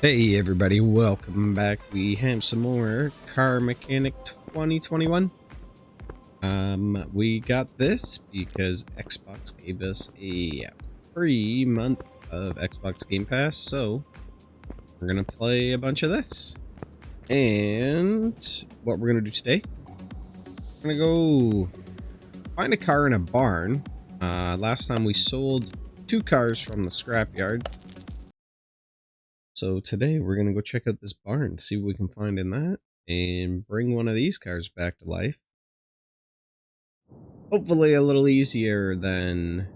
Hey everybody, welcome back. We have some more Car Mechanic 2021. We got this because Xbox gave us a free month of Xbox Game Pass, so we're gonna play a bunch of this. And what we're gonna do today, we're gonna go find a car in a barn. Last time we sold 2 cars from the scrapyard. So today we're going to go check out this barn, see what we can find in that, and bring one of these cars back to life. Hopefully a little easier than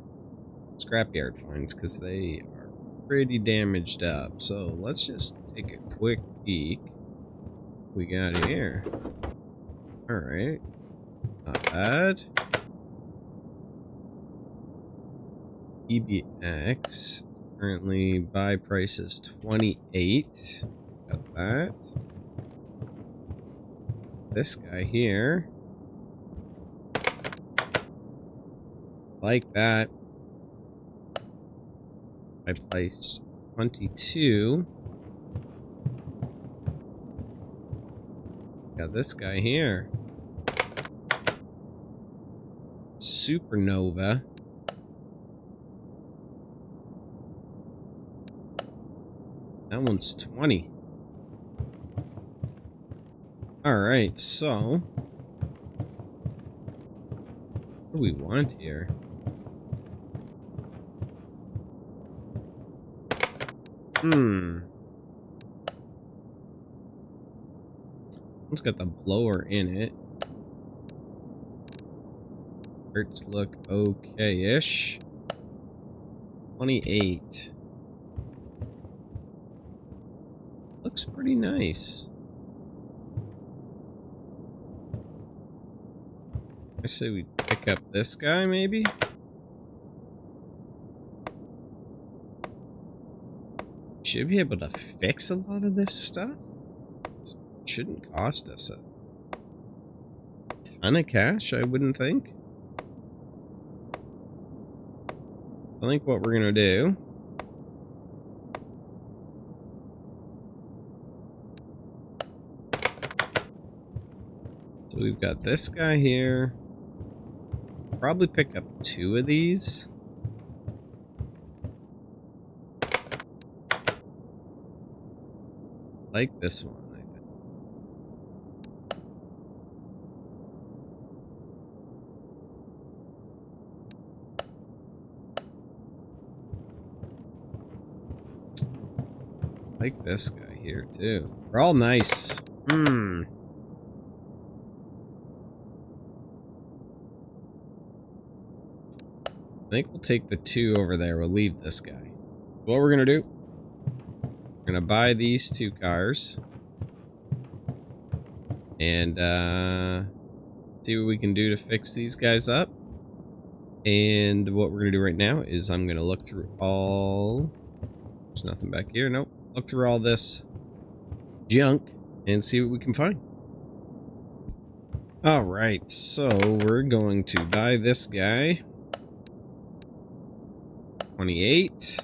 scrapyard finds, because they are pretty damaged up. So let's just take a quick peek. We got here. Alright. Not bad. EBX. Currently buy price is 28. Got that. This guy here. Like that. I place 22. Got this guy here. Supernova. That one's 20. Alright, so what do we want here? One's got the blower in it. Parts look okay-ish. 28. Looks pretty nice. I say we pick up this guy, maybe? Should be able to fix a lot of this stuff. It shouldn't cost us a ton of cash, I wouldn't think. I think what we're gonna do, so we've got this guy here. Probably pick up 2 of these. Like this one, I think. Like this guy here too. They're all nice. I think we'll take the 2 over there. We'll leave this guy. What we're gonna do, we're gonna buy these 2 cars and see what we can do to fix these guys up. And what we're gonna do right now is I'm gonna look through all, there's nothing back here, nope. Look through all this junk and see what we can find. Alright, so we're going to buy this guy. 28.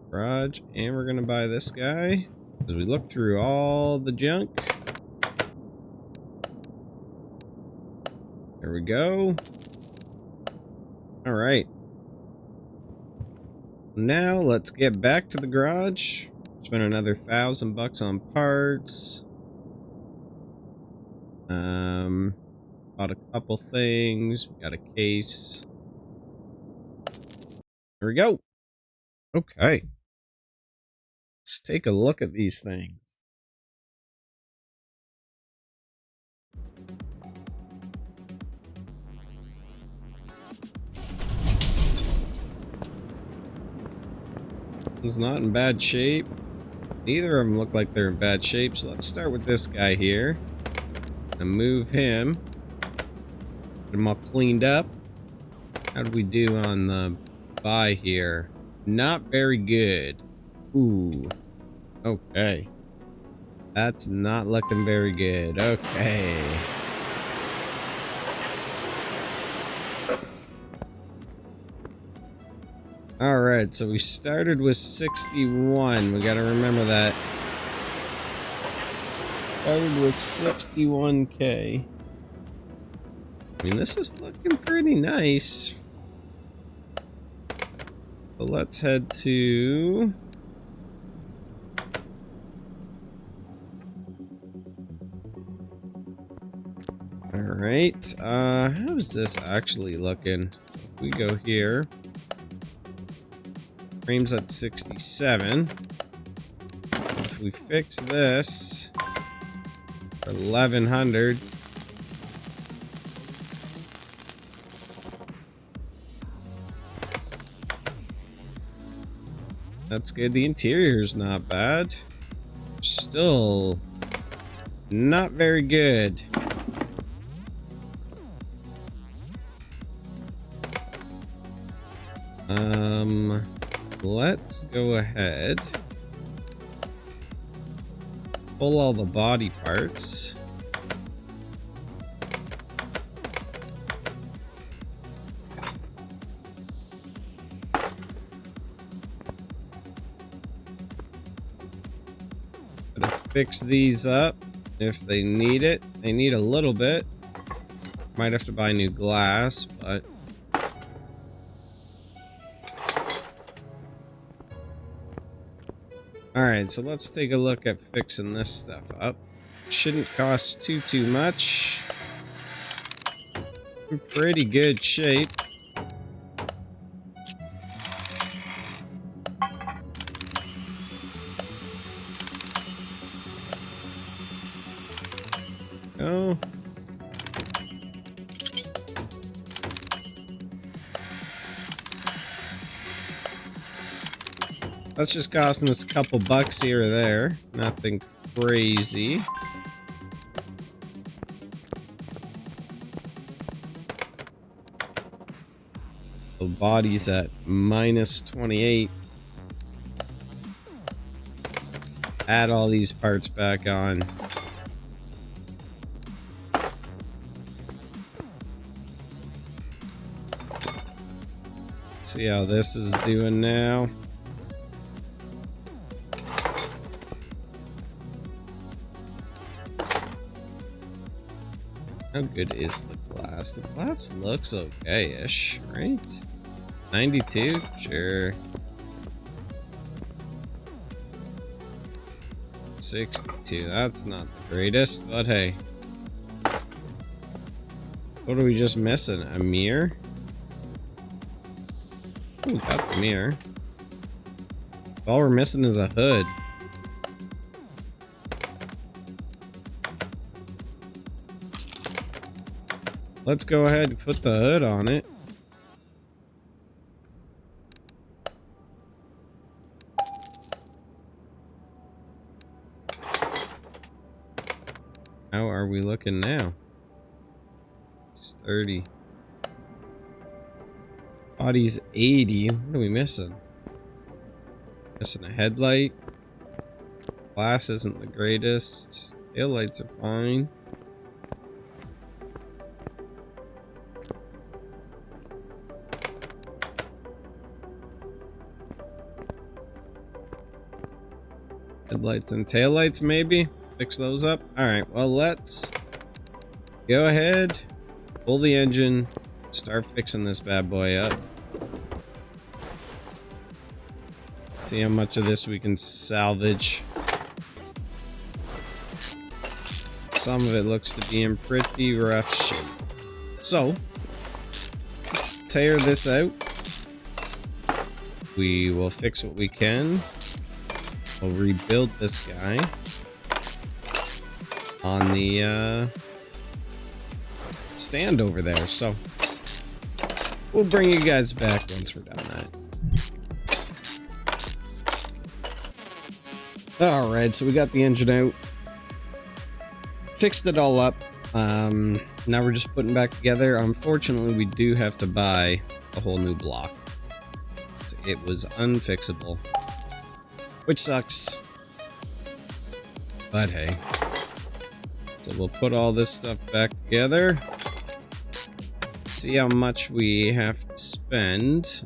Garage, and we're gonna buy this guy. As we look through all the junk. There we go. Alright. Now let's get back to the garage. Spend another $1,000 on parts. Bought a couple things. We got a case. There we go. Okay. Let's take a look at these things. It's not in bad shape. Neither of them look like they're in bad shape, so let's start with this guy here. And move him. Get him all cleaned up. How do we do on the buy here? Not very good. Ooh. Okay. That's not looking very good. Okay. Alright, so we started with 61. We gotta remember that. Started with 61k. I mean, this is looking pretty nice. So let's head to... Alright, how's this actually looking? So if we go here... Frames at 67. If we fix this for 1100, that's good. The interior's not bad. Still not very good. Let's go ahead. Pull all the body parts. Gotta fix these up if they need it. They need a little bit. Might have to buy new glass, but... Alright, so let's take a look at fixing this stuff up. Shouldn't cost too much. In pretty good shape. Oh. That's just costing us a couple bucks here or there. Nothing crazy. The body's at minus 28. Add all these parts back on. See how this is doing now. How good is the glass? The glass looks okay-ish, right? 92? Sure. 62. That's not the greatest, but hey. What are we just missing? A mirror? Ooh, got the mirror. All we're missing is a hood. Let's go ahead and put the hood on it. How are we looking now? It's 30. Body's 80. What are we missing? Missing a headlight. Glass isn't the greatest. Tail lights are fine. Headlights and taillights, maybe? Fix those up? Alright, well, let's go ahead, pull the engine, start fixing this bad boy up. See how much of this we can salvage. Some of it looks to be in pretty rough shape. So, tear this out. We will fix what we can. We'll rebuild this guy on the stand over there. So we'll bring you guys back once we're done that. Alright, so we got the engine out. Fixed it all up. Now we're just putting back together. Unfortunately, we do have to buy a whole new block. It was unfixable. Which sucks. But hey. So we'll put all this stuff back together. See how much we have to spend.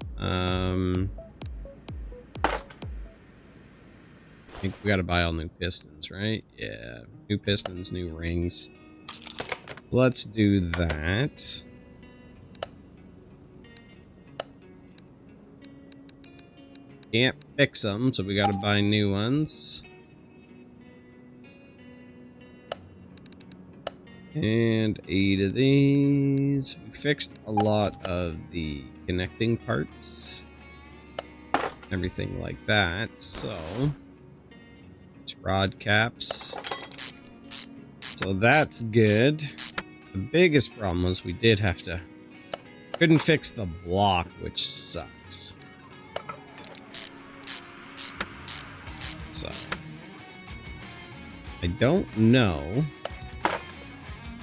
think we gotta buy all new pistons, right? Yeah, new pistons, new rings. Let's do that. Can't fix them, so we gotta buy new ones. And 8 of these. We fixed a lot of the connecting parts. Everything like that, so... it's rod caps. So that's good. The biggest problem was we did have to... couldn't fix the block, which sucks. So... I don't know...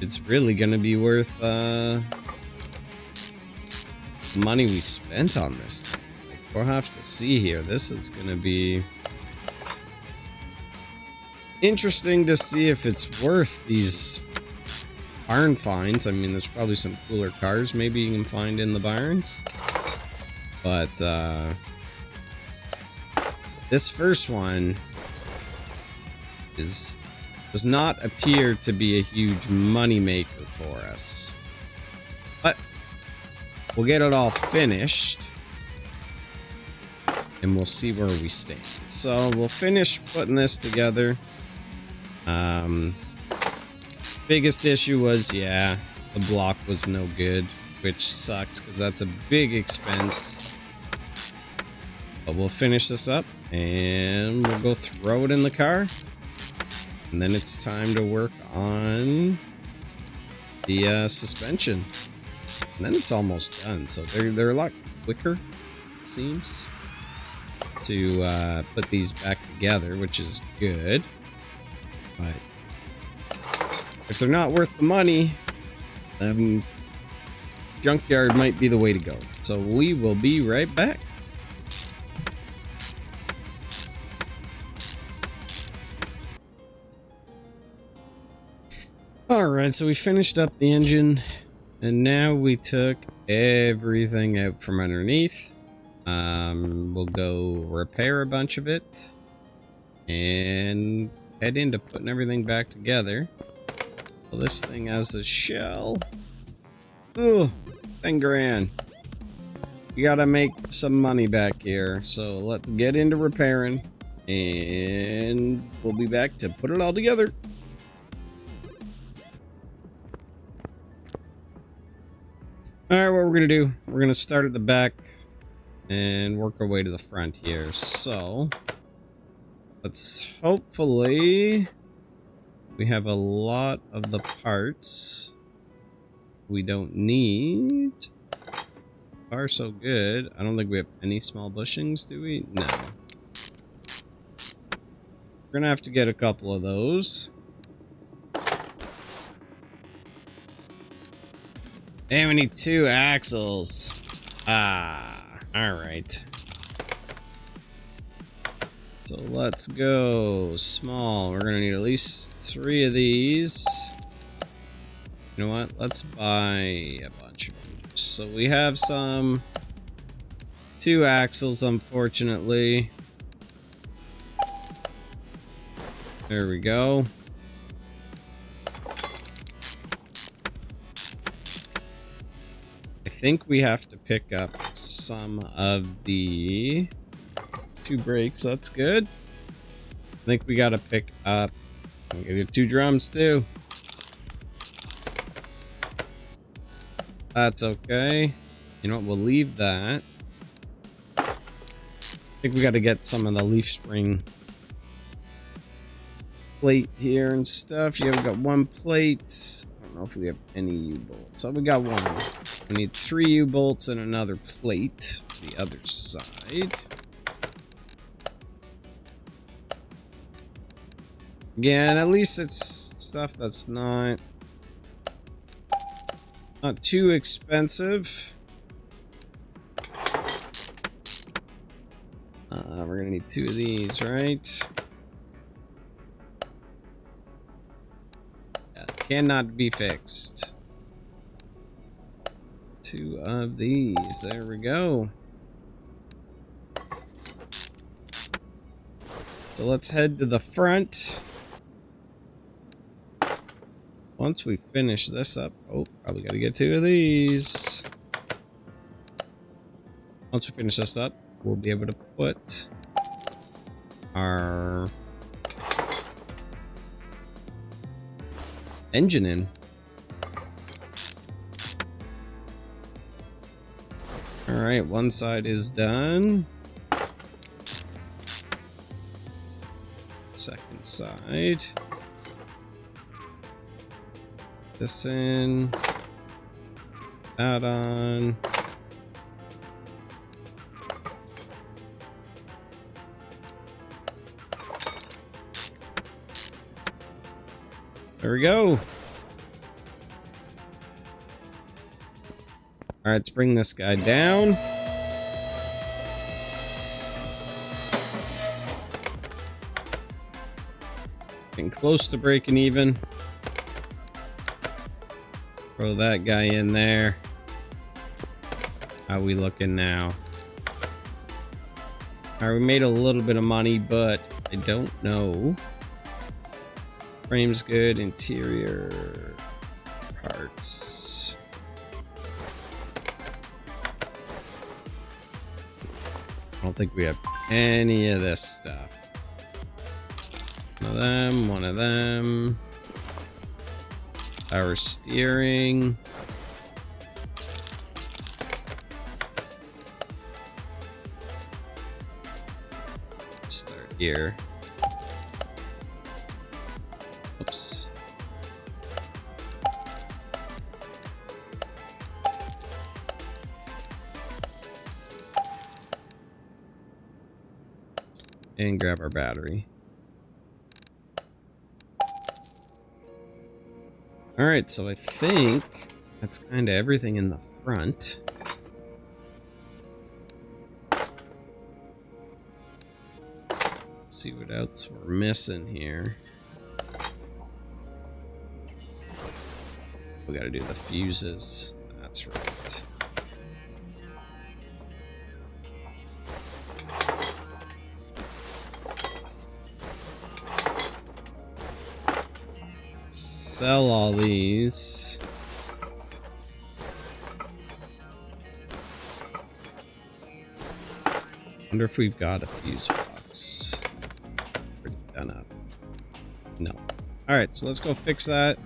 it's really gonna be worth money we spent on this thing. Like, we'll have to see here. This is gonna be interesting to see if it's worth these barn finds. I mean, there's probably some cooler cars maybe you can find in the barns, but this first one does not appear to be a huge money maker for us. But we'll get it all finished and we'll see where we stand. So we'll finish putting this together. Biggest issue was, yeah, the block was no good, which sucks because that's a big expense. But we'll finish this up and we'll go throw it in the car. And then it's time to work on the suspension. And then it's almost done. So they're a lot quicker, it seems, to put these back together, which is good. But if they're not worth the money, junkyard might be the way to go. So we will be right back. Alright, so we finished up the engine, and now we took everything out from underneath. We'll go repair a bunch of it, and head into putting everything back together. Well, this thing has a shell. Ugh, 10 grand. You gotta make some money back here, so let's get into repairing, and we'll be back to put it all together. Alright, what we're gonna do, we're gonna start at the back and work our way to the front here. So let's hopefully we have a lot of the parts we don't need. Far so good. I don't think we have any small bushings, do we? No. We're gonna have to get a couple of those. And we need 2 axles. Ah, alright. So let's go small. We're gonna need at least 3 of these. You know what? Let's buy a bunch of them. So we have some 2 axles, unfortunately. There we go. I think we have to pick up some of the 2 brakes. That's good. I think we gotta pick up. I'll give you 2 drums too. That's okay. You know what? We'll leave that. I think we gotta get some of the leaf spring plate here and stuff. Yeah, we got 1 plate. I don't know if we have any U-bolts. So we got 1. We need 3 U-bolts and another plate for the other side. Again, at least it's stuff that's not too expensive. We're gonna need 2 of these, right? Yeah, cannot be fixed. 2 of these. There we go. So let's head to the front. Once we finish this up, oh, probably gotta get 2 of these. Once we finish this up, we'll be able to put our engine in. All right, one side is done. Second side. This in. That on. There we go. All right, let's bring this guy down. Getting close to breaking even. Throw that guy in there. How we looking now? All right, we made a little bit of money, but I don't know. Frame's good. Interior parts. I don't think we have any of this stuff. One of them, one of them. Power steering. Start here. Oops. And grab our battery. Alright, so I think that's kind of everything in the front. Let's see what else we're missing here. We gotta do the fuses. That's right. Sell all these. Wonder if we've got a fuse box. Pretty done up. No. Alright, so let's go fix that.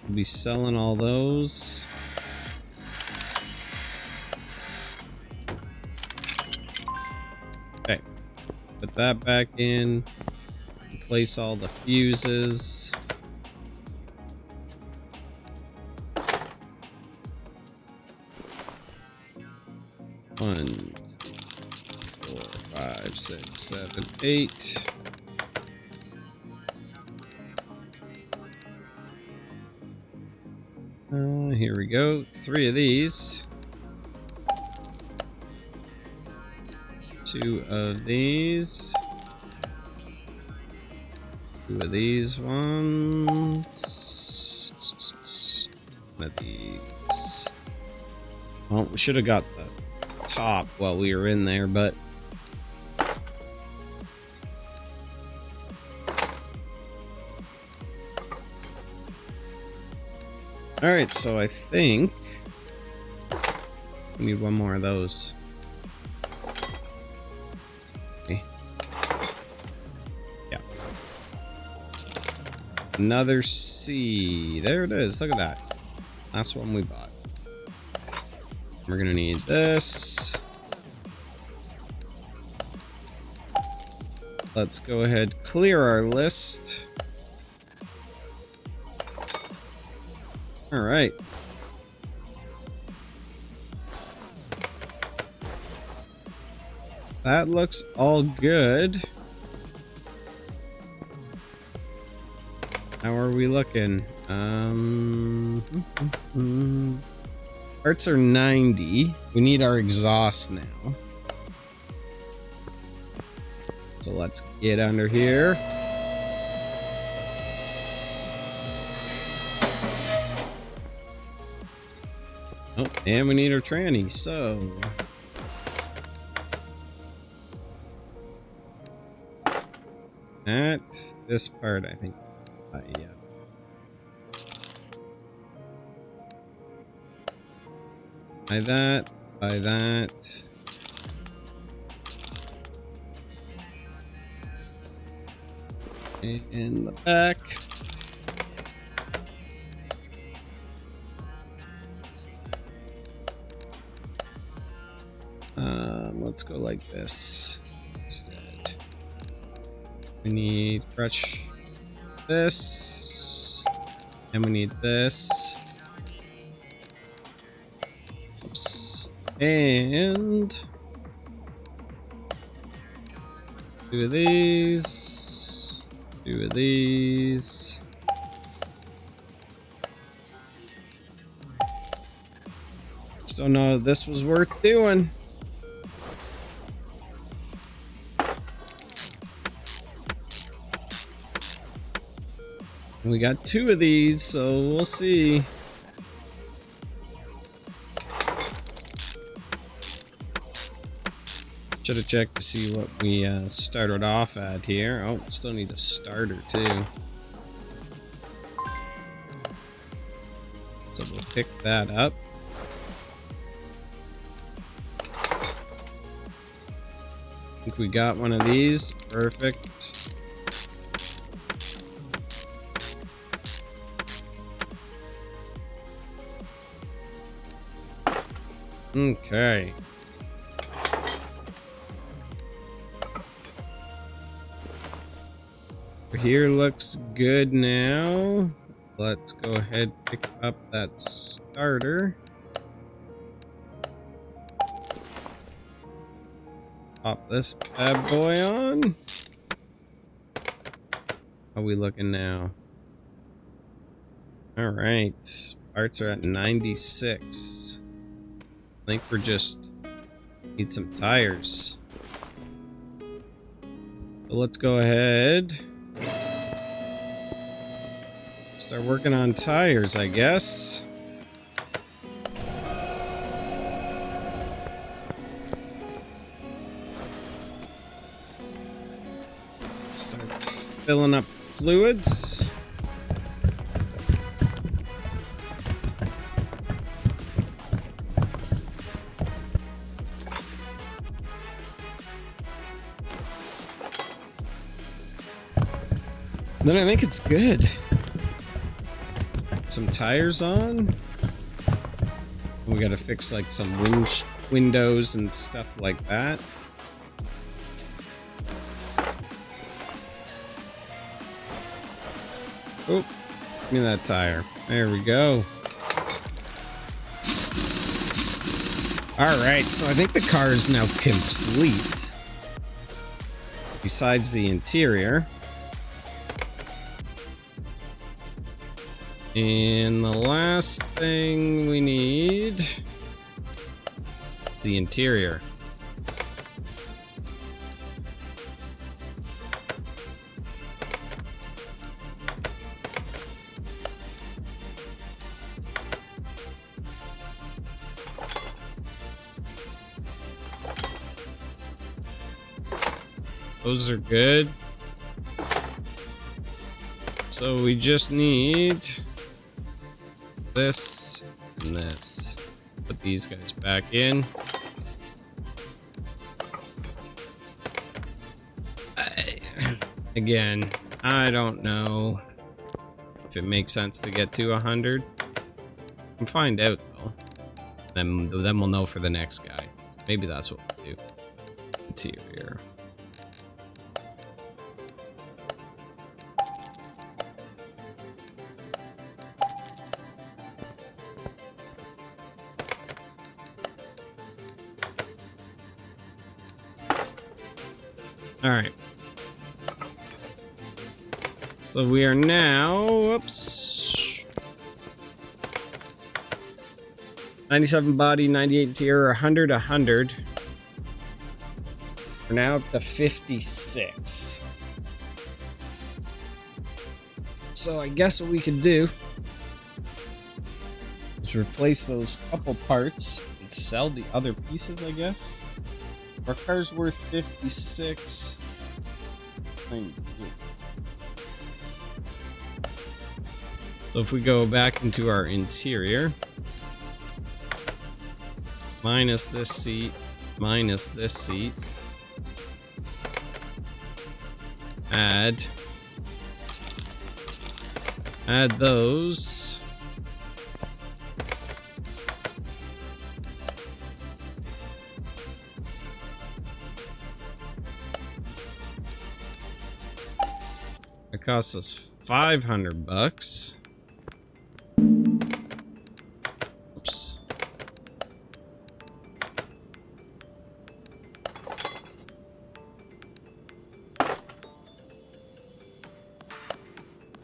We'll be selling all those. Okay. Put that back in. Replace all the fuses. One, 4, 5, 6, 7, 8. Here we go. 3 of these. 2 of these. 2 of these ones. 1 of these. Well, we should have got the top while we were in there, but all right, so I think we need 1 more of those. Okay. Yeah. Another C. There it is. Look at that. Last one we bought. We're gonna need this. Let's go ahead, clear our list. All right. That looks all good. How are we looking? Parts are 90. We need our exhaust now. So let's get under here. Oh, and we need our tranny, so at this part, I think. Yeah. Buy that. Buy that. In the back. Let's go like this instead. We need crutch this, and we need this. Oops. And 2 of these, 2 of these. Just don't know if this was worth doing. We got 2 of these, so we'll see. Should have checked to see what we started off at here. Oh, still need a starter too. So we'll pick that up. I think we got one of these. Perfect. Okay. Here looks good now. Let's go ahead and pick up that starter. Pop this bad boy on. How are we looking now? All right, parts are at 96. I think we're just need some tires. So let's go ahead. Start working on tires, I guess. Start filling up fluids. Then I think it's good. Some tires on. We gotta fix like some windows and stuff like that. Oh, give me that tire. There we go. Alright, so I think the car is now complete. Besides the interior. And the last thing we need is the interior. Those are good. So we just need this and this. Put these guys back in. Again, I don't know if it makes sense to get to 100. We'll find out though. Then we'll know for the next guy. Maybe that's what we'll do. Interior. All right. So we are now, whoops. 97 body, 98 interior, 100, 100. We're now up to 56. So I guess what we could do is replace those couple parts and sell the other pieces, I guess. Our car's worth 56. So if we go back into our interior, minus this seat, add those. It costs us $500. Oops.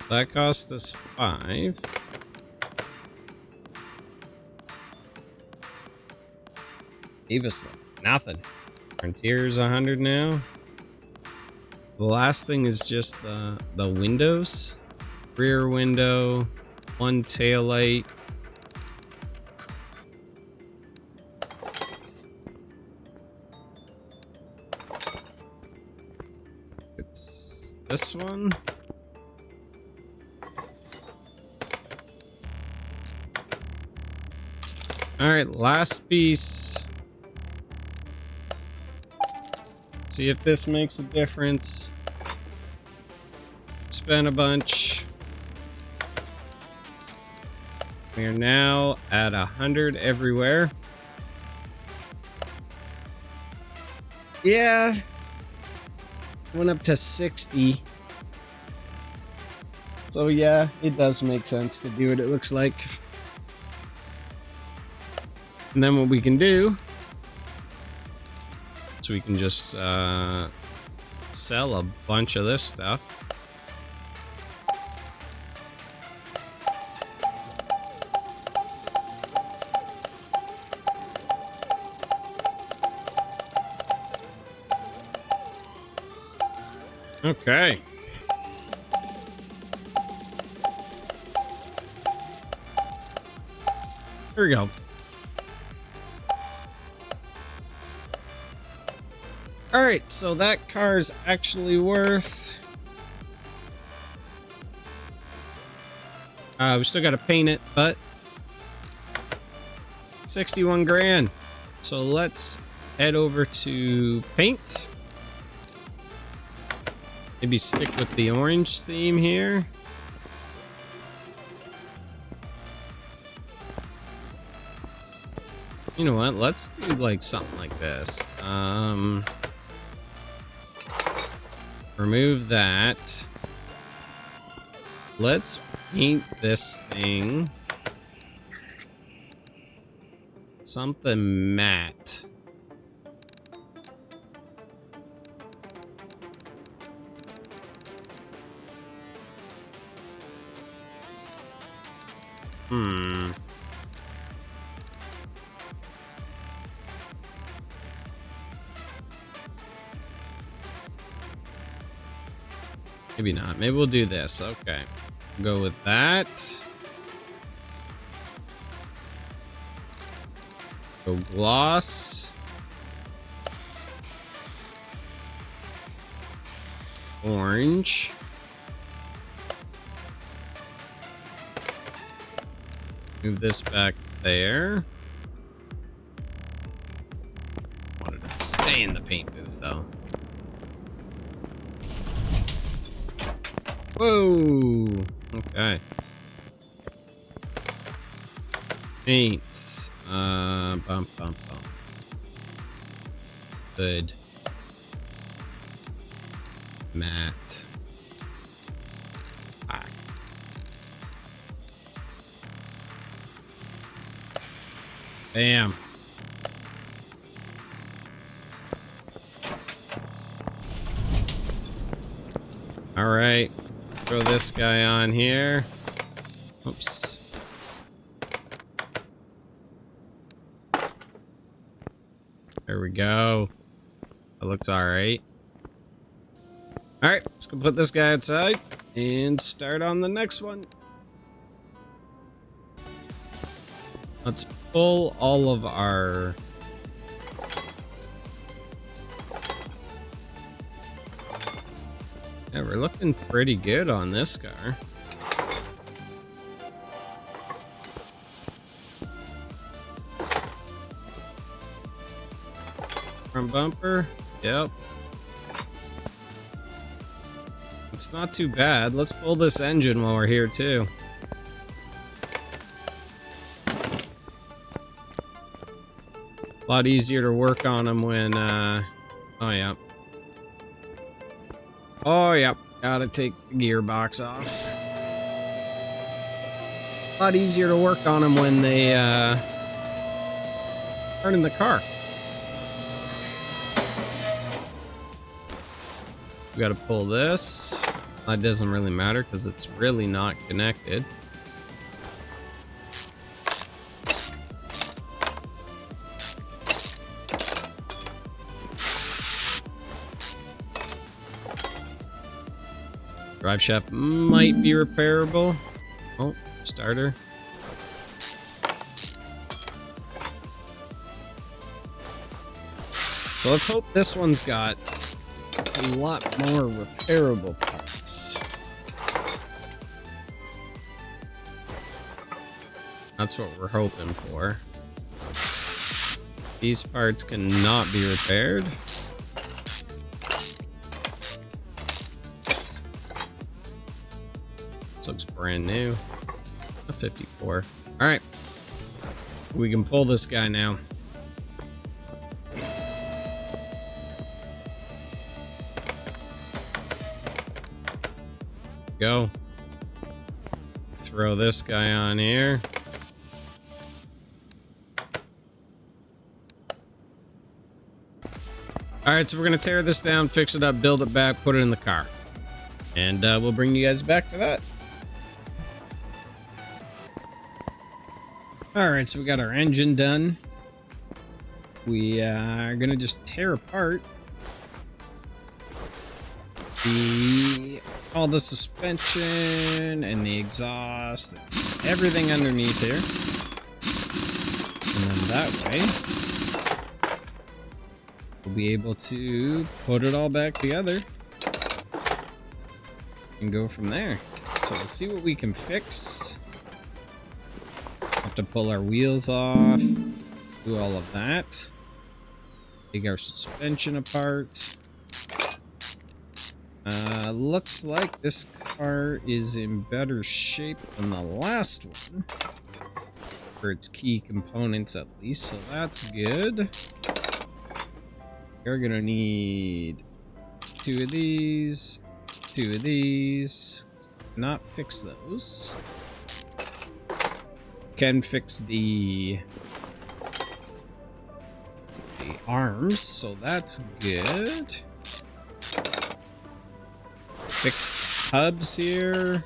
That cost us 5. Gave us nothing. Frontier's 100 now. The last thing is just the windows. Rear window, one tail light. It's this one. All right, last piece. See if this makes a difference. Spent a bunch. We are now at 100 everywhere. Yeah. Went up to 60. So yeah, it does make sense to do it, it looks like. And then what we can do, so we can just sell a bunch of this stuff. Okay. Here we go. Alright, so that car's actually worth... we still gotta paint it, but... 61 grand. So let's head over to paint. Maybe stick with the orange theme here. You know what? Let's do like something like this. Remove that. Let's paint this thing something matte. Maybe not. Maybe we'll do this. Okay. Go with that. Go gloss. Orange. Move this back there. Wanted to stay in the paint booth though. Whoa! Okay. Paint. Bump. Good. Matte. Ah. Bam. All right. Throw this guy on here. Oops. There we go. That looks all right. All right, let's go put this guy outside and start on the next one. Let's pull all of our Yeah, we're looking pretty good on this car. Front bumper. Yep. It's not too bad. Let's pull this engine while we're here too. A lot easier to work on them when, oh yeah. Oh yeah, gotta take the gearbox off. A lot easier to work on them when they, aren't in the car. We gotta pull this. That doesn't really matter because it's really not connected. Drive shaft might be repairable. Oh, starter. So let's hope this one's got a lot more repairable parts. That's what we're hoping for. These parts cannot be repaired. This looks brand new. A 54. Alright. We can pull this guy now. Go. Throw this guy on here. Alright, so we're gonna tear this down, fix it up, build it back, put it in the car. And we'll bring you guys back for that. Alright, so we got our engine done. We are gonna just tear apart all the suspension and the exhaust, everything underneath here. And then that way, we'll be able to put it all back together and go from there. So we'll see what we can fix. Have to pull our wheels off, do all of that. Take our suspension apart. Looks like this car is in better shape than the last one. For its key components at least, so that's good. We're gonna need 2 of these, 2 of these. Not fix those. Can fix the arms, so that's good. Fix the hubs here.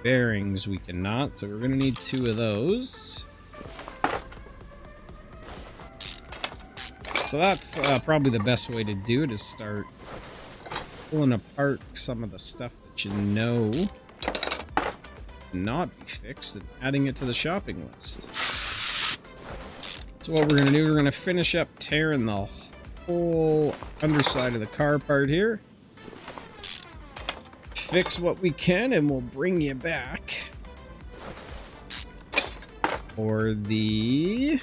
Bearings we cannot, so we're gonna need 2 of those. So that's probably the best way to do it, is start pulling apart some of the stuff that you know cannot be fixed and adding it to the shopping list. So what we're gonna do, we're gonna finish up tearing the whole underside of the car apart here. Fix what we can and we'll bring you back for the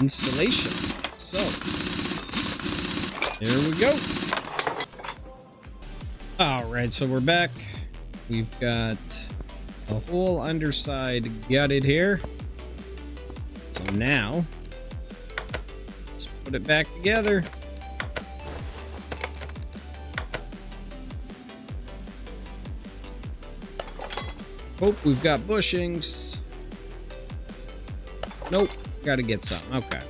installation. So here we go. Alright, so we're back. We've got the whole underside gutted here. So now let's put it back together. Hope we've got bushings. Nope, gotta get some. Okay.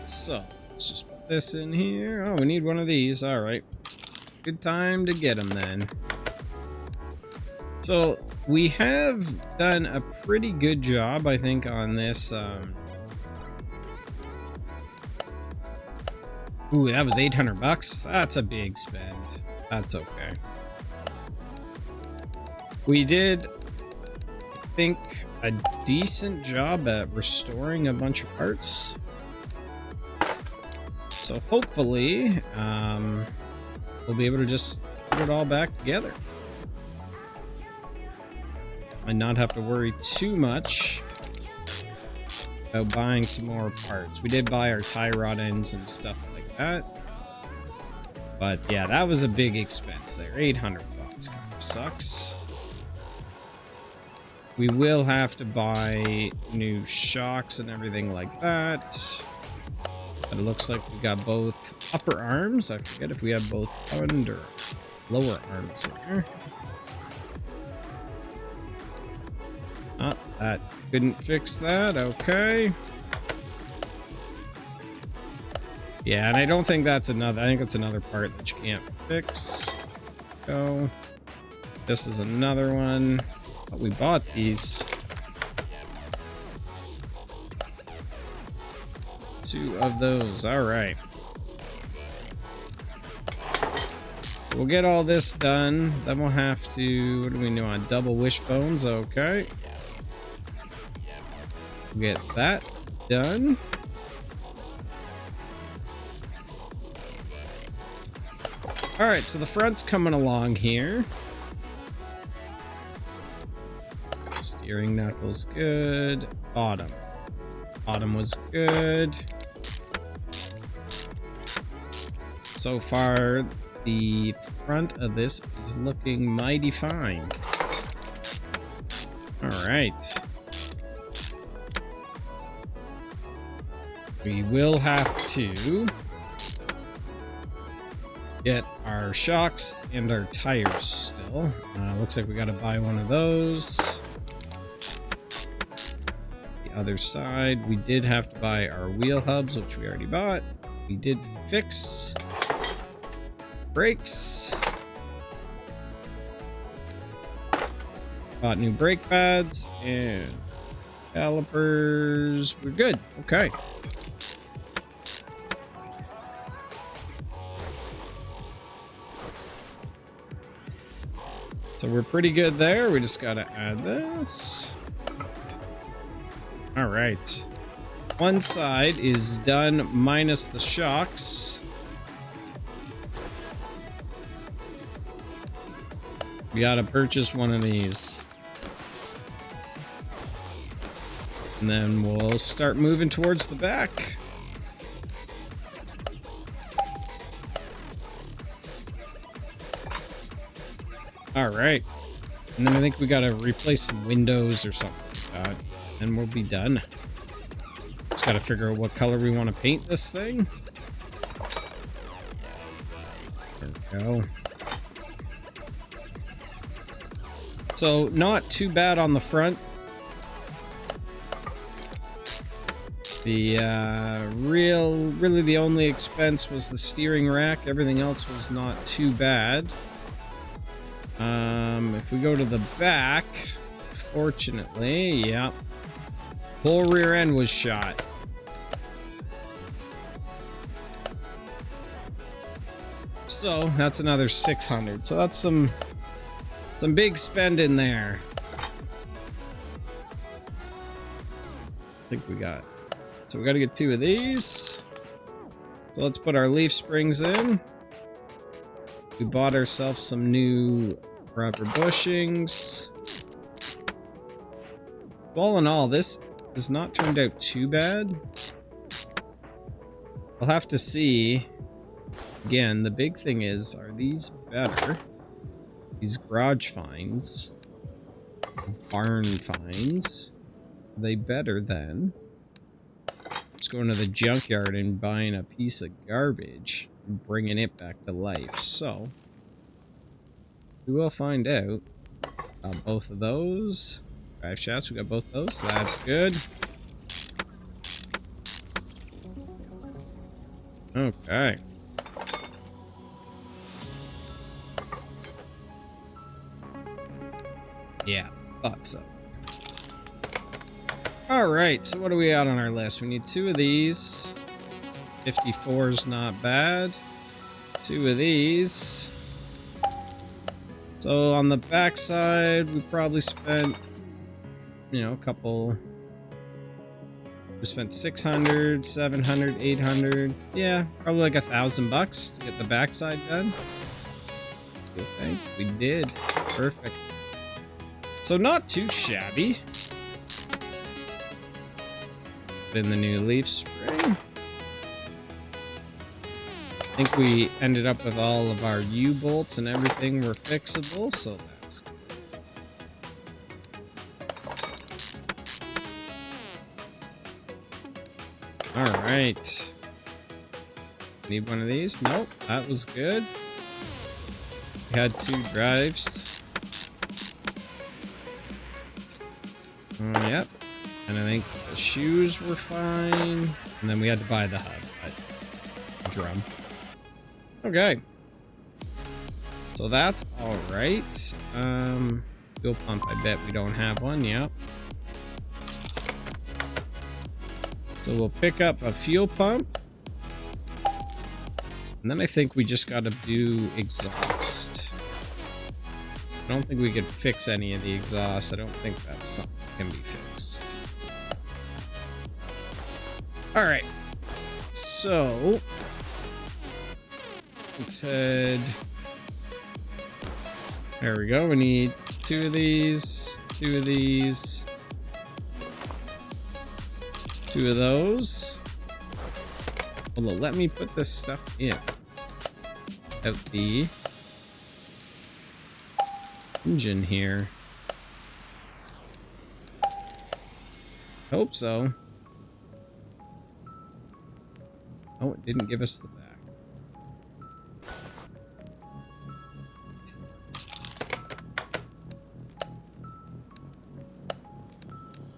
So let's just put this in here. Oh, we need one of these. All right. Good time to get them then. So we have done a pretty good job, I think, on this. Ooh, that was 800 bucks. That's a big spend. That's okay. We did, I think, a decent job at restoring a bunch of parts. So hopefully, we'll be able to just put it all back together. And not have to worry too much about buying some more parts. We did buy our tie rod ends and stuff like that. But yeah, that was a big expense there. 800 bucks kind of sucks. We will have to buy new shocks and everything like that. But it looks like we got both upper arms. I forget if we have both under lower arms there. That couldn't fix that. Okay. Yeah, and I don't think that's another. I think it's another part that you can't fix. Go. This is another one. But we bought these. 2 of those. All right. So we'll get all this done. Then we'll have to. What do we do on double wishbones? Okay. Get that done. All right, so the front's coming along here. Steering knuckles good. Bottom was good. So far, the front of this is looking mighty fine. All right. We will have to get our shocks and our tires still. Looks like we got to buy one of those. The other side, we did have to buy our wheel hubs, which we already bought. We did fix brakes. Bought new brake pads and calipers. We're good. Okay. So we're pretty good there. We just gotta add this. All right. One side is done minus the shocks. We gotta purchase one of these. And then we'll start moving towards the back. All right, and then I think we gotta replace some windows or something like that, and we'll be done. Just gotta figure out what color we want to paint this thing. There we go. So not too bad on the front. The really the only expense was the steering rack. Everything else was not too bad. If we go to the back, fortunately, yep, whole rear end was shot. So that's another 600. So that's some big spend in there. I think we got. So we got to get 2 of these. So let's put our leaf springs in. We bought ourselves some new rubber bushings. All in all, this has not turned out too bad. We'll have to see. Again, the big thing is, are these better? These garage finds, barn finds, are they better than just going to the junkyard and buying a piece of garbage and bringing it back to life? So we will find out. Both of those. Drive shafts, we got both those. That's good. Okay. Yeah, thought so. Alright, so what do we got on our list? We need 2 of these. 54 is not bad. 2 of these. So on the back side, we probably spent, you know, a couple We spent 600, 700, 800. Yeah, probably like $1,000 to get the backside done. Okay, we did. Perfect. So not too shabby. Put in the new leaf spring. I think we ended up with all of our U-bolts and everything were fixable, so that's good. Alright. Need one of these? Nope, that was good. We had 2 drives. Yep. And I think the shoes were fine. And then we had to buy the HUD. Drum. Okay. So that's alright. Fuel pump, I bet we don't have one. Yep. So we'll pick up a fuel pump. And then I think we just gotta do exhaust. I don't think we could fix any of the exhaust. I don't think that's something that can be fixed. Alright. So let's head. There we go. We need 2 of these, 2 of these, 2 of those. Hold on, let me put this stuff in. Out the engine here. Hope so. Oh, it didn't give us the back.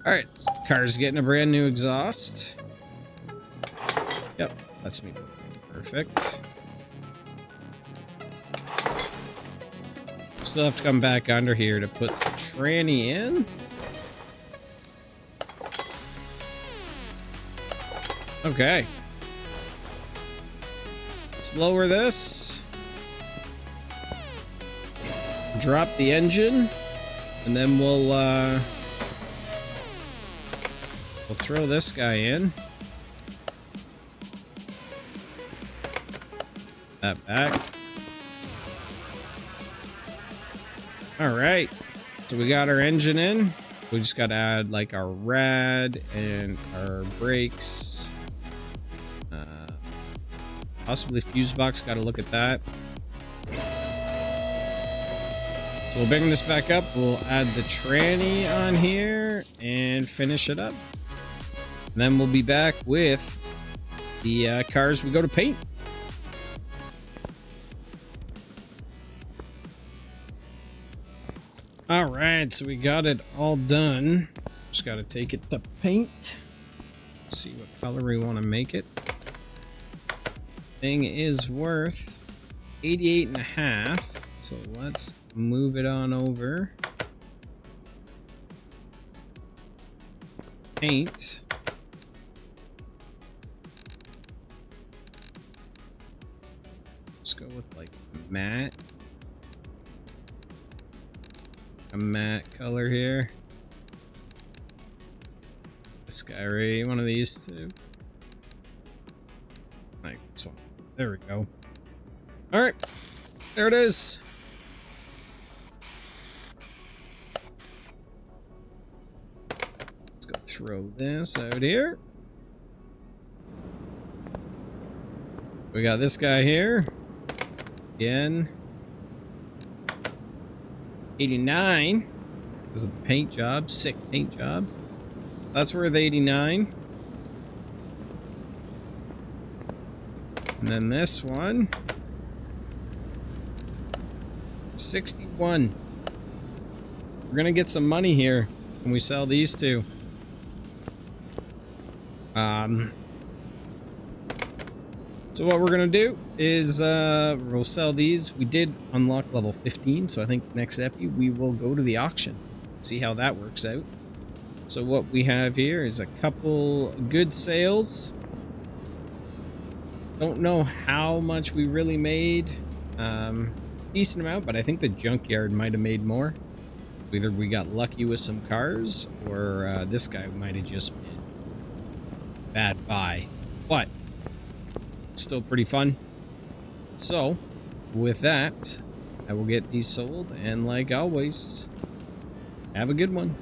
Alright, car's getting a brand new exhaust. Yep, that's me. Perfect. Still have to come back under here to put the tranny in. Okay. Let's lower this. Drop the engine. And then we'll throw this guy in. That back. Alright. So we got our engine in. We just gotta add like our rad and our brakes. Possibly fuse box, gotta look at that. So we'll bring this back up. We'll add the tranny on here and finish it up. And then we'll be back with the cars we go to paint. Alright, so we got it all done. Just gotta take it to paint. Let's see what color we want to make it. Thing is worth 88.5, so let's move it on over. Paint. Let's go with like matte. A matte color here. This guy, right? One of these two. Like this one. There we go. Alright. There it is. Let's go throw this out here. We got this guy here. Again. 89. This is the paint job. Sick paint job. That's worth 89. And then this one. 61. We're gonna get some money here when we sell these two. So what we're gonna do is we'll sell these. We did unlock level 15, so I think next epi we will go to the auction. See how that works out. So what we have here is a couple good sales. Don't know how much we really made. Decent amount, but I think the junkyard might have made more. Either we got lucky with some cars, or this guy might have just been bad buy, but still pretty fun. So, with that, I will get these sold, and like always, have a good one.